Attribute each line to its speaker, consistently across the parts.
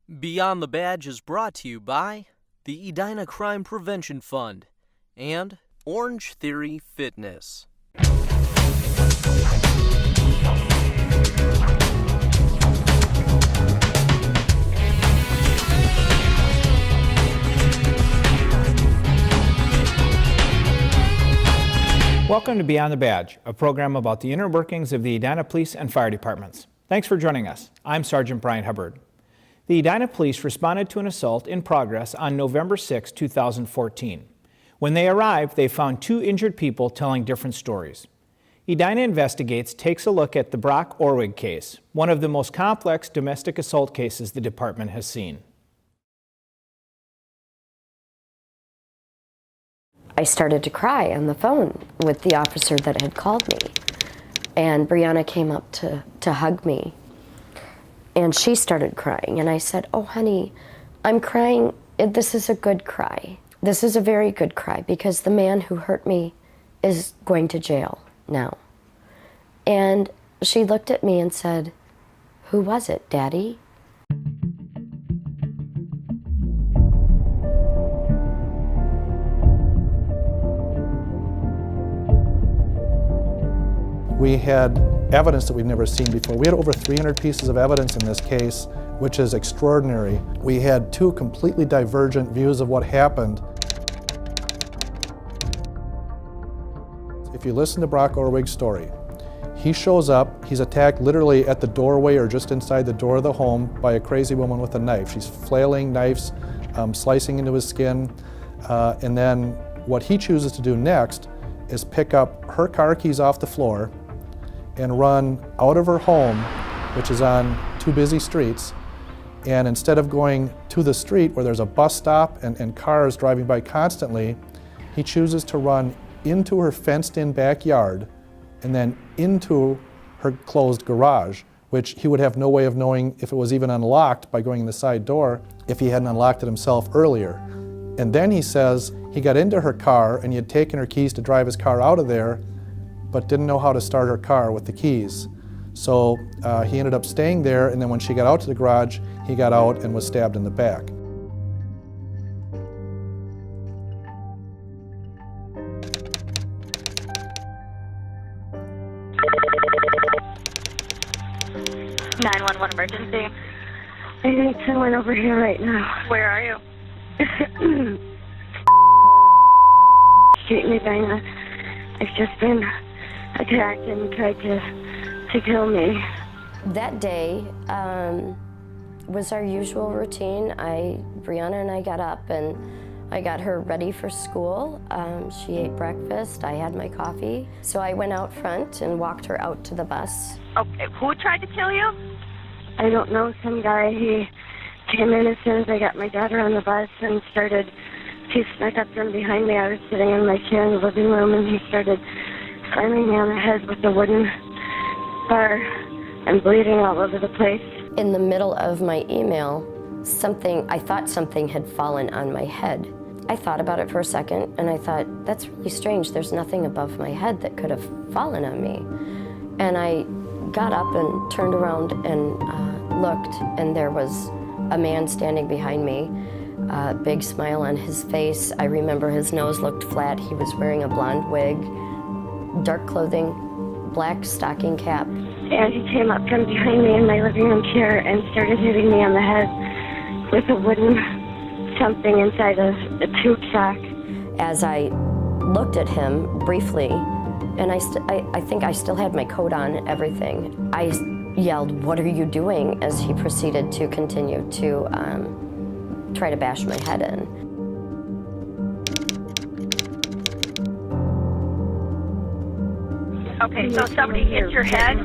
Speaker 1: Beyond the Badge is brought to you by the Edina Crime Prevention Fund and Orange Theory Fitness.
Speaker 2: Welcome to Beyond the Badge, a program about the inner workings of the Edina Police and Fire Departments. Thanks for joining us. I'm Sergeant Brian Hubbard. The Edina Police responded to an assault in progress on November 6, 2014. When they arrived, they found two injured people telling different stories. Edina Investigates takes a look at the Orwig case, one of the most complex domestic assault cases the department has seen.
Speaker 3: I started to cry on the phone with the officer that had called me. And Brianna came up to hug me. And she started crying. And I said, "Oh, honey, I'm crying. This is a good cry. This is a very good cry because the man who hurt me is going to jail now." And she looked at me and said, "Who was it, Daddy?"
Speaker 4: We had evidence that we've never seen before. We had over 300 pieces of evidence in this case, which is extraordinary. We had two completely divergent views of what happened. If you listen to Orwig's story, he shows up, he's attacked literally at the doorway or just inside the door of the home by a crazy woman with a knife. She's flailing knives, slicing into his skin, and then what he chooses to do next is pick up her car keys off the floor and run out of her home, which is on two busy streets, and instead of going to the street where there's a bus stop and cars driving by constantly, he chooses to run into her fenced-in backyard and then into her closed garage, which he would have no way of knowing if it was even unlocked by going in the side door if he hadn't unlocked it himself earlier. And then he says he got into her car and he had taken her keys to drive his car out of there, but didn't know how to start her car with the keys. So he ended up staying there, and then when she got out to the garage, he got out and was stabbed in the back.
Speaker 5: Emergency.
Speaker 6: I need someone over here right now.
Speaker 5: Where are you?
Speaker 6: Shoot me, Dina. I've just been attacked and tried to kill me.
Speaker 3: That day was our usual routine. Brianna and I got up and I got her ready for school. She ate breakfast, I had my coffee. So I went out front and walked her out to the bus.
Speaker 5: Okay, who tried to kill you?
Speaker 6: I don't know, some guy. He came in as soon as I got my daughter on the bus and he snuck up from behind me. I was sitting in my chair in the living room and he started slamming me on the head with a wooden bar and bleeding all over the place.
Speaker 3: In the middle of my email, I thought something had fallen on my head. I thought about it for a second and I thought, that's really strange. There's nothing above my head that could have fallen on me. And I got up and turned around and looked, and there was a man standing behind me, a big smile on his face. I remember his nose looked flat. He was wearing a blonde wig, dark clothing, black stocking cap.
Speaker 6: And he came up from behind me in my living room chair and started hitting me on the head with a wooden something inside a tube sock.
Speaker 3: As I looked at him briefly, and I think I still had my coat on and everything, I yelled, "What are you doing?" as he proceeded to continue to try to bash my head in.
Speaker 5: Okay, so somebody hit your head?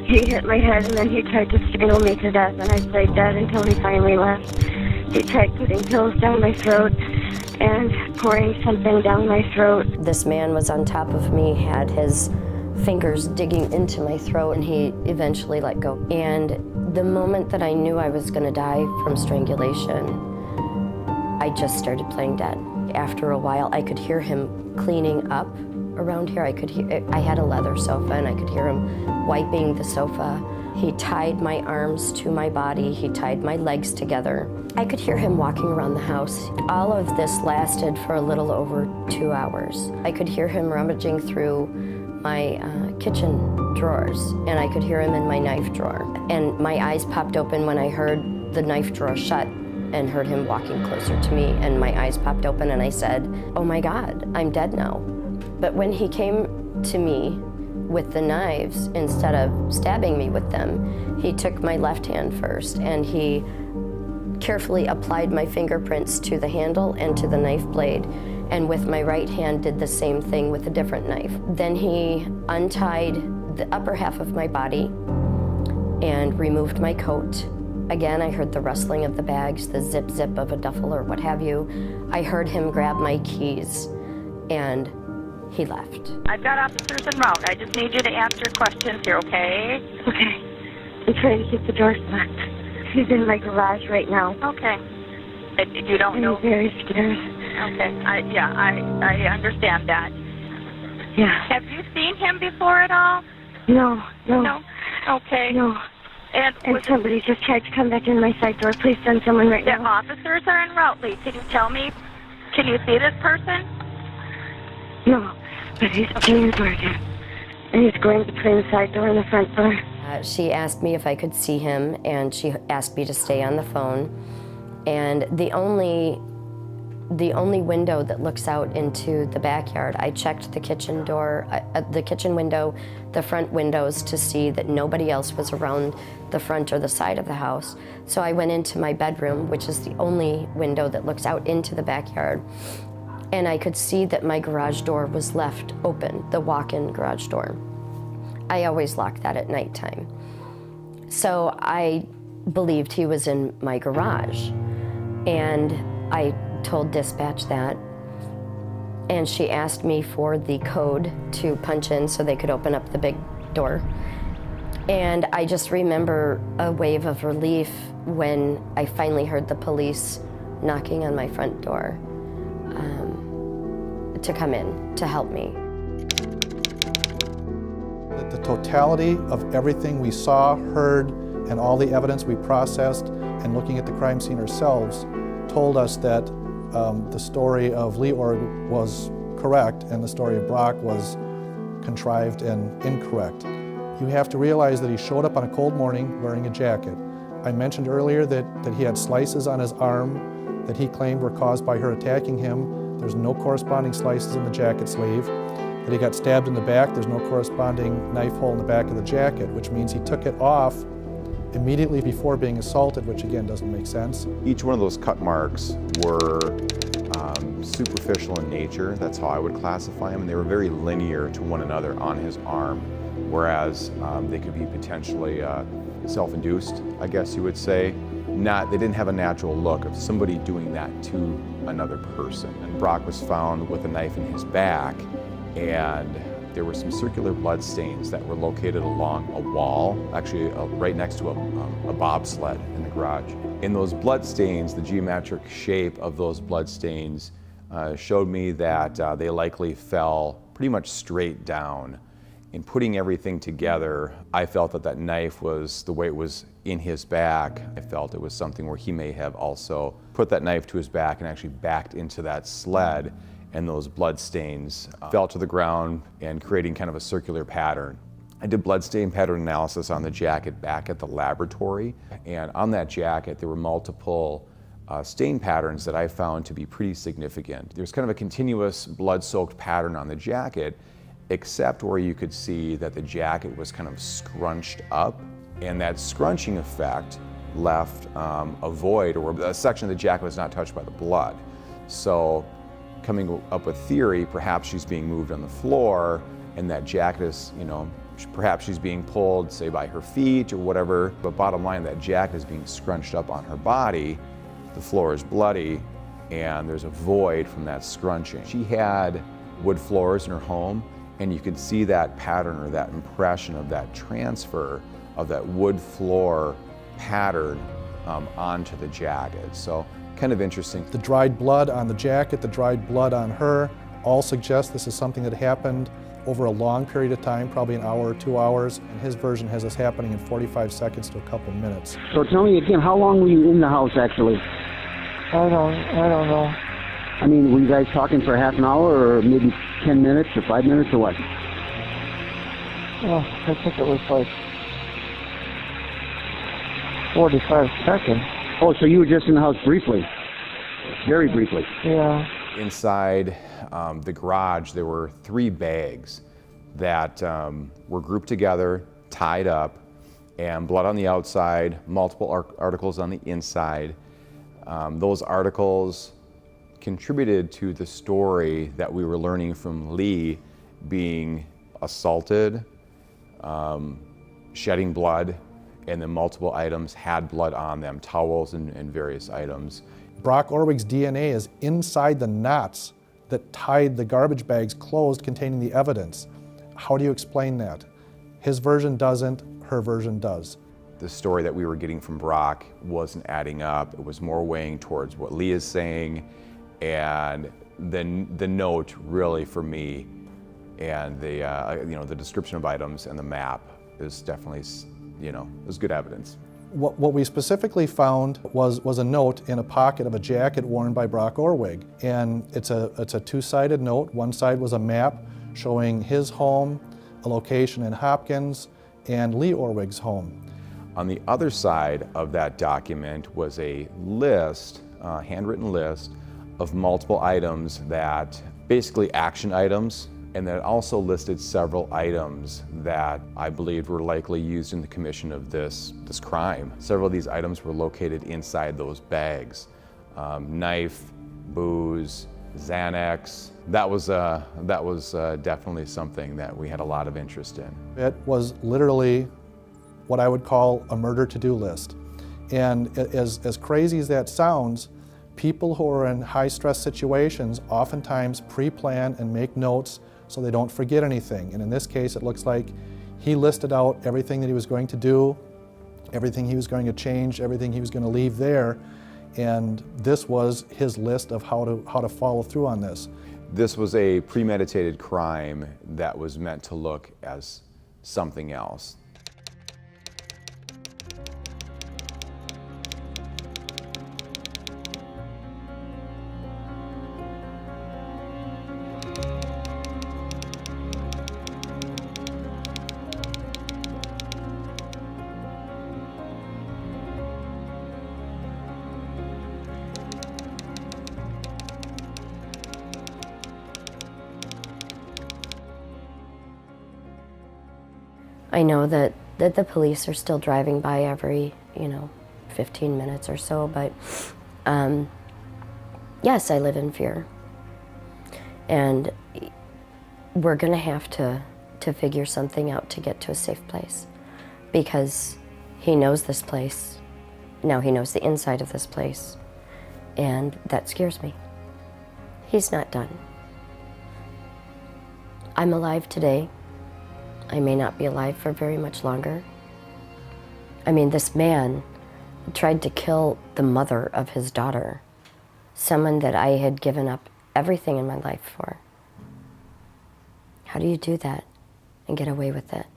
Speaker 6: He hit my head and then he tried to strangle me to death, and I played dead until he finally left. He tried putting pills down my throat and pouring something down my throat.
Speaker 3: This man was on top of me, had his fingers digging into my throat, and he eventually let go. And the moment that I knew I was gonna die from strangulation, I just started playing dead. After a while, I could hear him cleaning up around here. I had a leather sofa, and I could hear him wiping the sofa He tied my arms to my body. He tied my legs together. I could hear him walking around the house. All of this lasted for a little over 2 hours. I could hear him rummaging through my kitchen drawers, and I could hear him in my knife drawer. And my eyes popped open when I heard the knife drawer shut and heard him walking closer to me, and my eyes popped open and I said, "Oh my God, I'm dead now." But when he came to me with the knives, instead of stabbing me with them, he took my left hand first and he carefully applied my fingerprints to the handle and to the knife blade, and with my right hand did the same thing with a different knife. Then he untied the upper half of my body and removed my coat. Again, I heard the rustling of the bags, the zip zip of a duffel or what have you. I heard him grab my keys and he left.
Speaker 5: I've got officers en route. I just need you to answer questions here, okay?
Speaker 6: Okay. I'm trying to keep the doors locked. He's in my garage right now.
Speaker 5: Okay. You don't know?
Speaker 6: I'm very scared.
Speaker 5: Okay. I understand that.
Speaker 6: Yeah.
Speaker 5: Have you seen him before at all?
Speaker 6: No.
Speaker 5: No? Okay.
Speaker 6: No.
Speaker 5: And
Speaker 6: somebody just tried to come back in my side door. Please send someone right
Speaker 5: the
Speaker 6: now.
Speaker 5: officers are en route, Lee. Can you tell me? Can you see this person?
Speaker 6: No, but he's opening the door again. And he's going between the side door and the front door.
Speaker 3: She asked me if I could see him, and she asked me to stay on the phone. And the only window that looks out into the backyard, I checked the kitchen door, the kitchen window, the front windows to see that nobody else was around the front or the side of the house. So I went into my bedroom, which is the only window that looks out into the backyard, and I could see that my garage door was left open, the walk-in garage door. I always lock that at nighttime. So I believed he was in my garage, and I told dispatch that, and she asked me for the code to punch in so they could open up the big door. And I just remember a wave of relief when I finally heard the police knocking on my front door to come in to help me.
Speaker 4: The totality of everything we saw, heard, and all the evidence we processed, and looking at the crime scene ourselves, told us that the story of Lee Orwig was correct and the story of Brock was contrived and incorrect. You have to realize that he showed up on a cold morning wearing a jacket. I mentioned earlier that he had slices on his arm that he claimed were caused by her attacking him. There's no corresponding slices in the jacket sleeve. That he got stabbed in the back, there's no corresponding knife hole in the back of the jacket, which means he took it off immediately before being assaulted, which again doesn't make sense.
Speaker 7: Each one of those cut marks were superficial in nature. That's how I would classify them. And they were very linear to one another on his arm, whereas they could be potentially self-induced, I guess you would say. They didn't have a natural look of somebody doing that to another person. And Brock was found with a knife in his back, and there were some circular blood stains that were located along a wall, actually right next to a bobsled in the garage. In those blood stains, the geometric shape of those blood stains showed me that they likely fell pretty much straight down. In putting everything together, I felt that that knife was, the way it was in his back, I felt it was something where he may have also put that knife to his back and actually backed into that sled, and those blood stains fell to the ground and creating kind of a circular pattern. I did blood stain pattern analysis on the jacket back at the laboratory, and on that jacket there were multiple stain patterns that I found to be pretty significant. There's kind of a continuous blood-soaked pattern on the jacket, except where you could see that the jacket was kind of scrunched up, and that scrunching effect left a void, or a section of the jacket was not touched by the blood. So coming up with theory, perhaps she's being moved on the floor, and that jacket is, perhaps she's being pulled, say, by her feet or whatever, but bottom line, that jacket is being scrunched up on her body, the floor is bloody, and there's a void from that scrunching. She had wood floors in her home, and you could see that pattern or that impression of that transfer of that wood floor pattern onto the jacket. So kind of interesting.
Speaker 4: The dried blood on the jacket, the dried blood on her, all suggest this is something that happened over a long period of time, probably an hour or 2 hours, and his version has this happening in 45 seconds to a couple minutes.
Speaker 8: So tell me again, how long were you in the house actually?
Speaker 9: I don't know.
Speaker 8: I mean, were you guys talking for half an hour or maybe 10 minutes or 5 minutes or what?
Speaker 9: Well, I think it was like 45 seconds.
Speaker 8: Oh, so you were just in the house briefly? Very briefly?
Speaker 9: Yeah.
Speaker 7: Inside the garage, there were 3 bags that were grouped together, tied up, and blood on the outside, multiple articles on the inside. Those articles contributed to the story that we were learning from Lee being assaulted, shedding blood, and then multiple items had blood on them, towels and various items.
Speaker 4: Brock Orwig's DNA is inside the knots that tied the garbage bags closed containing the evidence. How do you explain that? His version doesn't, her version does.
Speaker 7: The story that we were getting from Brock wasn't adding up. It was more weighing towards what Lee is saying, and the note really for me, and the description of items and the map is definitely, is good evidence.
Speaker 4: What we specifically found was a note in a pocket of a jacket worn by Brock Orwig, and it's a two-sided note. One side was a map showing his home, a location in Hopkins, and Lee Orwig's home.
Speaker 7: On the other side of that document was a list, a handwritten list, of multiple items that, basically action items, and that also listed several items that I believed were likely used in the commission of this crime. Several of these items were located inside those bags. Knife, booze, Xanax. That was definitely something that we had a lot of interest in.
Speaker 4: It was literally what I would call a murder to-do list. And as crazy as that sounds, people who are in high-stress situations oftentimes pre-plan and make notes so they don't forget anything. And in this case, it looks like he listed out everything that he was going to do, everything he was going to change, everything he was going to leave there, and this was his list of how to follow through on this.
Speaker 7: This was a premeditated crime that was meant to look as something else.
Speaker 3: I know that the police are still driving by every, 15 minutes or so, but yes, I live in fear. And we're gonna have to figure something out to get to a safe place, because he knows this place. Now he knows the inside of this place, and that scares me. He's not done. I'm alive today. I may not be alive for very much longer. I mean, this man tried to kill the mother of his daughter, someone that I had given up everything in my life for. How do you do that and get away with it?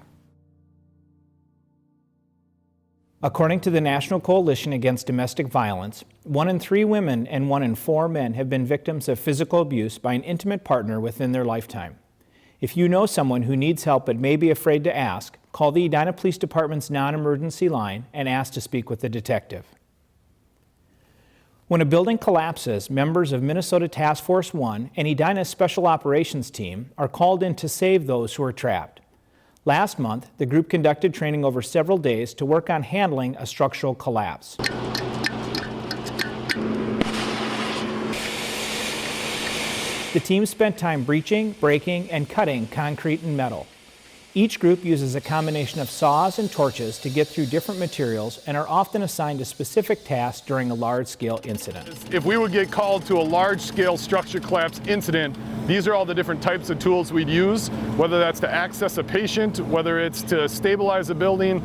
Speaker 2: According to the National Coalition Against Domestic Violence, 1 in 3 women and 1 in 4 men have been victims of physical abuse by an intimate partner within their lifetime. If you know someone who needs help but may be afraid to ask, call the Edina Police Department's non-emergency line and ask to speak with a detective. When a building collapses, members of Minnesota Task Force 1 and Edina's Special Operations Team are called in to save those who are trapped. Last month, the group conducted training over several days to work on handling a structural collapse. The team spent time breaching, breaking, and cutting concrete and metal. Each group uses a combination of saws and torches to get through different materials and are often assigned a specific task during a large-scale incident.
Speaker 10: If we would get called to a large-scale structure collapse incident, These are all the different types of tools we'd use, whether that's to access a patient, whether it's to stabilize a building,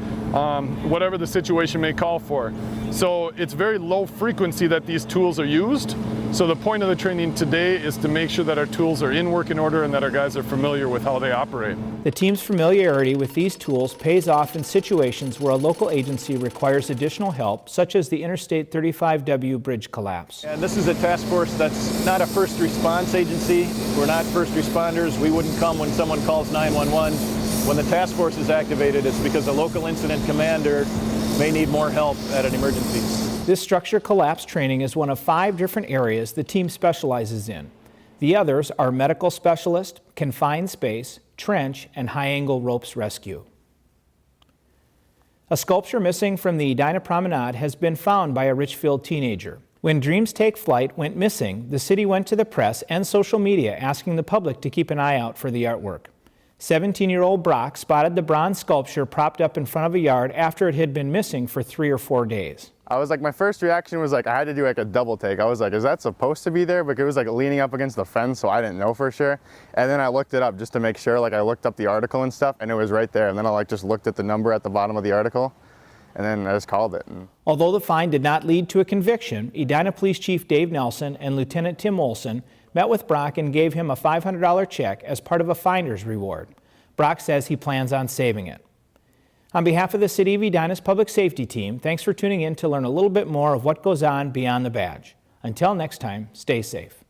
Speaker 10: whatever the situation may call for. So it's very low frequency that these tools are used. So the point of the training today is to make sure that our tools are in working order and that our guys are familiar with how they operate.
Speaker 2: The team's familiarity with these tools pays off in situations where a local agency requires additional help, such as the Interstate 35W bridge collapse.
Speaker 11: And this is a task force that's not a first response agency. We're not first responders. We wouldn't come when someone calls 911. When the task force is activated, it's because a local incident commander may need more help at an emergency.
Speaker 2: This structure collapse training is one of 5 different areas the team specializes in. The others are medical specialist, confined space, trench, and high-angle ropes rescue. A sculpture missing from the Edina Promenade has been found by a Richfield teenager. When Dreams Take Flight went missing, the city went to the press and social media asking the public to keep an eye out for the artwork. 17-year-old Brock spotted the bronze sculpture propped up in front of a yard after it had been missing for 3 or 4 days.
Speaker 12: I was like, my first reaction was like, I had to do like a double take. I was like, is that supposed to be there? But it was like leaning up against the fence, so I didn't know for sure. And then I looked it up just to make sure. Like I looked up the article and stuff, and it was right there. And then I like just looked at the number at the bottom of the article, and then I just called it.
Speaker 2: Although the find did not lead to a conviction, Edina Police Chief Dave Nelson and Lieutenant Tim Olson met with Brock and gave him a $500 check as part of a finder's reward. Brock says he plans on saving it. On behalf of the City of Edina's Public Safety Team, thanks for tuning in to learn a little bit more of what goes on beyond the badge. Until next time, stay safe.